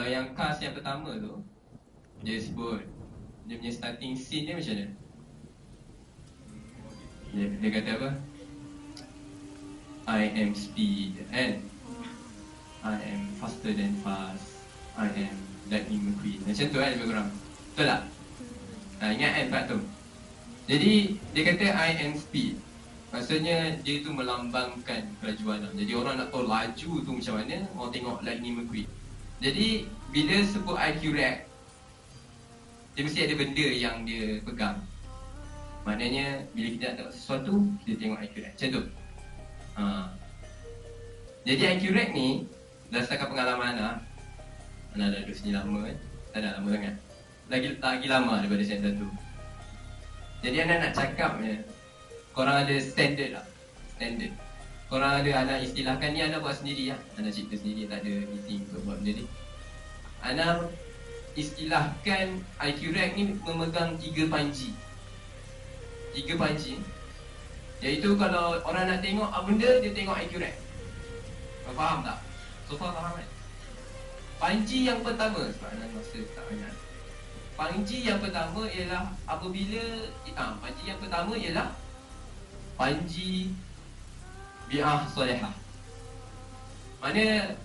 Kalau yang cast yang pertama tu, dia sebut dia punya starting scene dia macam mana? Dia kata apa? I am speed and I am faster than fast. I am lightning McQueen. Macam tu kan lebih kurang. Betul tak? Ingat kan part tu? Jadi dia kata I am speed. Maksudnya dia tu melambangkan kelajuan. Jadi orang nak tahu laju tu macam mana, orang tengok lightning McQueen. Jadi bila sebut accurate, dia mesti ada benda yang dia pegang. Maknanya bila kita nak tengok sesuatu, kita tengok accurate. Macam tu. Jadi accurate ni berdasarkan pengalaman Ana dah duduk sini lama kan. Tak dah lama sangat. Lagi lama daripada saya satu. Jadi Ana nak cakap korang ada standard lah. Standard. Korang ada Ana istilahkan ni, Ana buat sendiri lah. Ana cipta sendiri, tak ada meeting untuk buat benda ni. Ana istilahkan accurate ni memegang 3 panji. 3 panji. Iaitu kalau orang nak tengok apa benda, dia tengok accurate. Kau faham tak? So far faham kan? Panji yang pertama, sebab Ana masa tak banyak. Panji yang pertama ialah apabila panji yang pertama ialah panji bi'ah solehah. Mana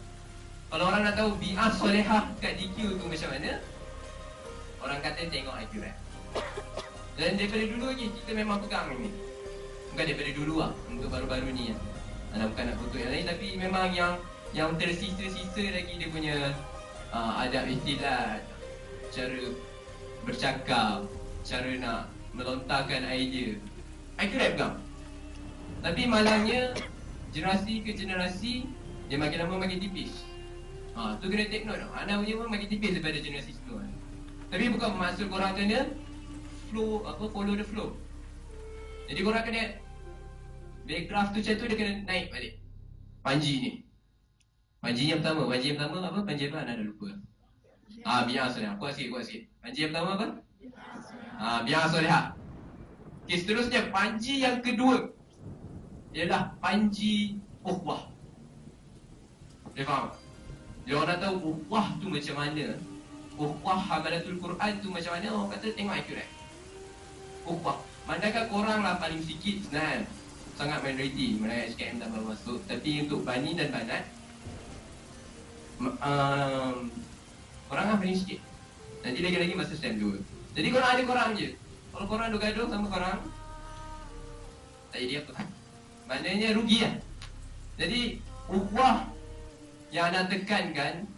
kalau orang nak tahu bi'ah solehah kat DQ tu macam mana, orang kata tengok accurate. Dan daripada dulu lagi kita memang pegang ni. Bukan daripada dulu lah, untuk baru-baru ni Ana bukan nak kutuk yang lain, tapi memang yang tersisa-sisa lagi dia punya adab istilah, cara bercakap, cara nak melontarkan idea. Accurate pegang. Tapi malangnya generasi ke generasi dia makin lama makin tipis. Tu kena take note. Ana punya pun makin tipis daripada generasi sebelum. Tapi bukan bermaksud korang kena follow the flow. Jadi korang kena backdraft tu macam tu, dia kena naik balik panji ni. Panji yang pertama apa? Panji apa? Ana dah lupa. Bi'ah solehah. Kuat sikit. Panji yang pertama apa? Bi'ah solehah. Okay, seterusnya panji yang kedua ialah panji ukhuwah. Dia faham? Dia orang nak tahu ukhuwah tu macam mana. Ukhuwah hamalatul Quran tu macam mana, orang kata tengok accurate. Ukhuwah. Manakah korang lah paling sikit senang. Sangat minoriti, mana SKM tak baru masuk. Tapi untuk Bani dan Banat, korang lah paling sikit. Nanti lagi-lagi masa STEM 2. Jadi korang ada korang je. Kalau korang duk gaduh sama korang, tak jadi apa. Maknanya rugi lah. Jadi ukhuwah yang nak tekankan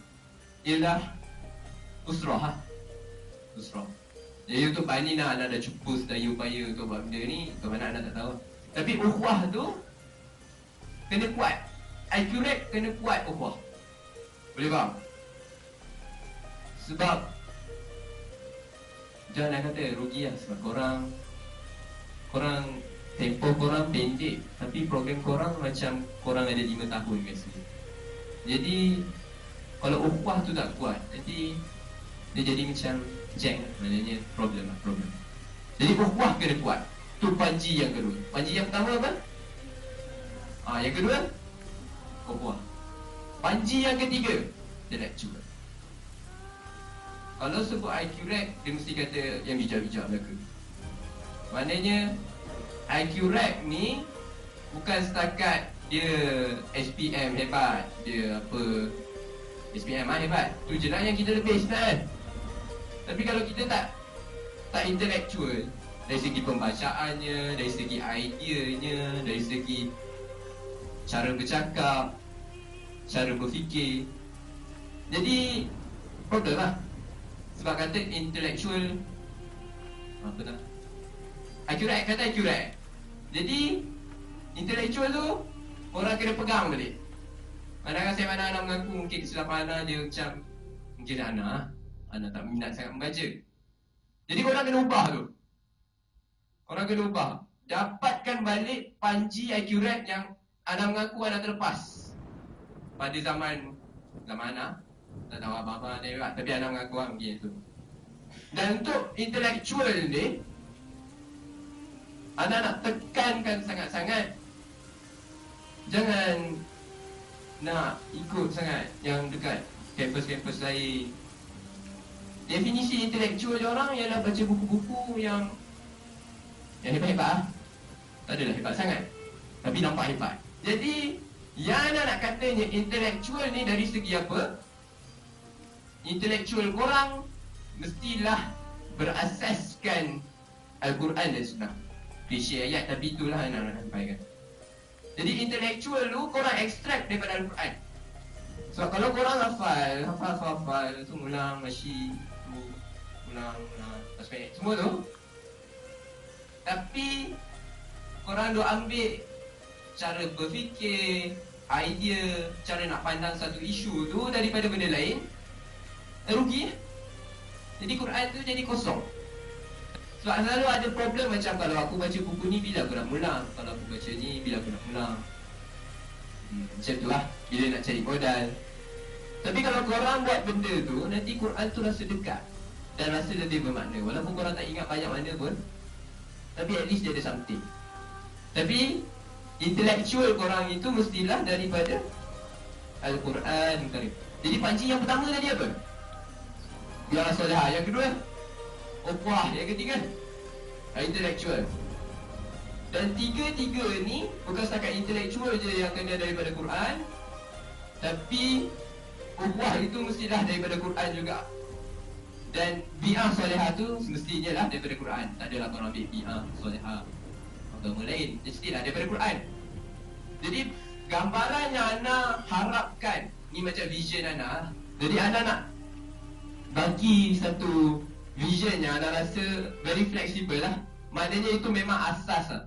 ialah usrah lah. Usrah. Jadi untuk Bani nak ada cuba sedaya upaya untuk buat benda ni, untuk Banat Ana tak tahu. Tapi ukhuwah tu kena kuat. Accurate kena kuat ukhuwah. Boleh faham? Sebab jangan kata rugi lah. Sebab korang tempoh korang pendek, tapi program korang macam korang ada 5 tahun biasa. Jadi kalau ukhuwah tu tak kuat, nanti dia jadi macam jeng. Maknanya problem. Jadi ukhuwah kena kuat. Tu panji yang kedua. Panji yang pertama apa? Yang kedua ukhuwah. Panji yang ketiga intellectual. Kalau sebut accurate, dia mesti kata yang bijak-bijak belaka. Maknanya accurate ni bukan setakat dia SPM hebat, dia apa SPM hebat. Tu je lah yang kita lebih sebenarnya. Tapi kalau kita tak intellectual, dari segi pembacaannya, dari segi ideanya, dari segi cara bercakap, cara berfikir, jadi problem lah. Sebab kata intellectual apa tak? Accurate, kata accurate. Jadi intellectual tu orang kena pegang balik. Padahal saya mana Ana mengaku mungkin kesilapan Ana dia macam mungkin Ana tak minat sangat membaca. Jadi korang kena ubah tu. Korang kena ubah. Dapatkan balik panji accurate yang Ana mengaku Ana terlepas pada zaman Ana. Tak tahu apa-apa ni, tapi Ana mengaku mungkin itu. Dan untuk intellectual ni, Ana nak tekankan sangat-sangat, jangan nak ikut sangat yang dekat kampus-kampus lain. Definisi intelektual dia orang ialah baca buku-buku yang hebat-hebat lah. Tak adalah hebat sangat, tapi nampak hebat. Jadi yang nak katanya intelektual ni dari segi apa? Intelektual korang mestilah berasaskan Al-Quran dan Sunnah. Klise ayat, tapi itulah yang nak sampaikan. Jadi intelektual tu korang ekstrak daripada Al-Quran. Sebab kalau korang hafal tu ulang, masih ulang aspek semua tu, tapi korang duk ambil cara berfikir, idea, cara nak pandang satu isu tu daripada benda lain, rugi. Jadi Quran tu jadi kosong. Sebab selalu ada problem macam kalau aku baca buku ni bila aku nak ulang, kalau aku baca ni bila aku nak ulang. Macam tu lah bila nak cari modal. Tapi kalau korang buat benda tu, nanti Quran tu rasa dekat dan rasa lebih bermakna. Walaupun korang tak ingat banyak mana pun, tapi at least dia ada something. Tapi intelektual korang itu mestilah daripada Al-Quran Karim. Jadi pancing yang pertama tadi apa? Biar solehah. Yang kedua ukhuwah. Yang ketiga intelektual. Dan tiga-tiga ni bukan setakat intelektual je yang kena daripada Quran, tapi ukhuwah itu mestilah daripada Quran juga. Dan bi'ah solehah tu semestinya lah daripada Quran. Tak adalah korang ambil bi'ah solehah agama lain, mestilah daripada Quran. Jadi gambaran yang Ana harapkan ni macam vision Ana. Jadi Ana nak bagi satu vision yang Ana rasa very flexible lah. Maknanya itu memang asas lah.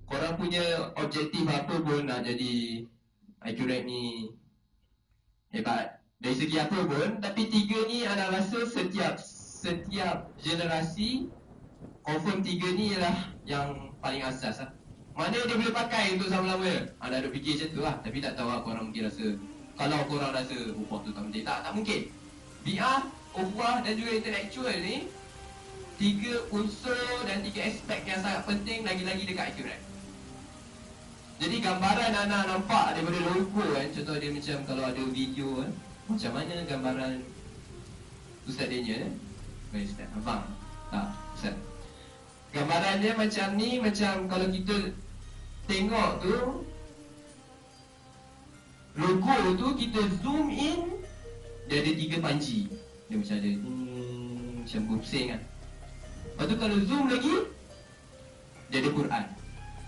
Korang punya objektif apa pun nak jadi accurate ni hebat dari segi apa pun, tapi tiga ni Ana rasa setiap generasi confirm tiga ni ialah yang paling asas lah. Mana dia boleh pakai untuk selama-lamanya. Ana ada fikir macam tu lah. Tapi tak tahu lah korang mungkin rasa, kalau korang rasa ukhuwah tu tak penting, tak mungkin. Bi'ah, ukhuwah dan juga intelektual ni tiga unsur dan tiga aspek yang sangat penting, lagi-lagi dekat akhirat. Jadi gambaran Ana nampak daripada logo kan, contoh dia macam kalau ada video kan, macam mana gambaran Ustaz Daniel baik Ustaz, abang tak Ustaz, gambaran dia macam ni. Macam kalau kita tengok tu logo tu, kita zoom in, dia ada tiga panji. Dia macam ada macam pusing kan. Lepas tu kalau zoom lagi, dia ada Quran.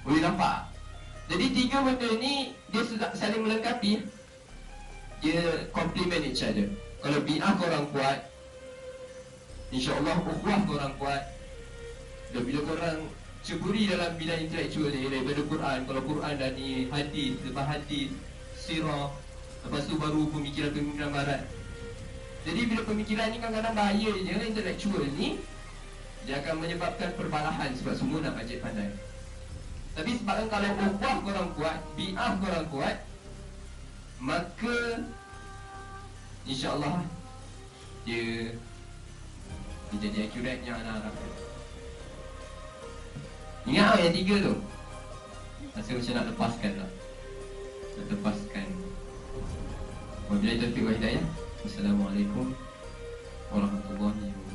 Boleh nampak? Jadi tiga benda ni dia saling melengkapi. Dia complement each other. Kalau bi'ah korang kuat, InsyaAllah ukhuwah korang kuat. Dan bila korang ceburi dalam bidang intelektual ni daripada Quran, kalau Quran dah ni hadis, lepas hadis sirah, lepas tu baru pemikiran-pemikiran barat. Jadi bila pemikiran ni kadang-kadang bahaya je, intelektual ni dia akan menyebabkan perbalahan sebab semua nak bajet pandai. Tapi sebabkan kalau ukhuwah korang kuat, bi'ah korang kuat, maka InsyaAllah dia jadi accurate yang Ana harapkan. Ingat yang tiga tu, rasa macam nak lepaskan lah. Nak lepaskan. Wabillahi taufiq wa hidayah. Wassalamualaikum warahmatullahi wabarakatuh.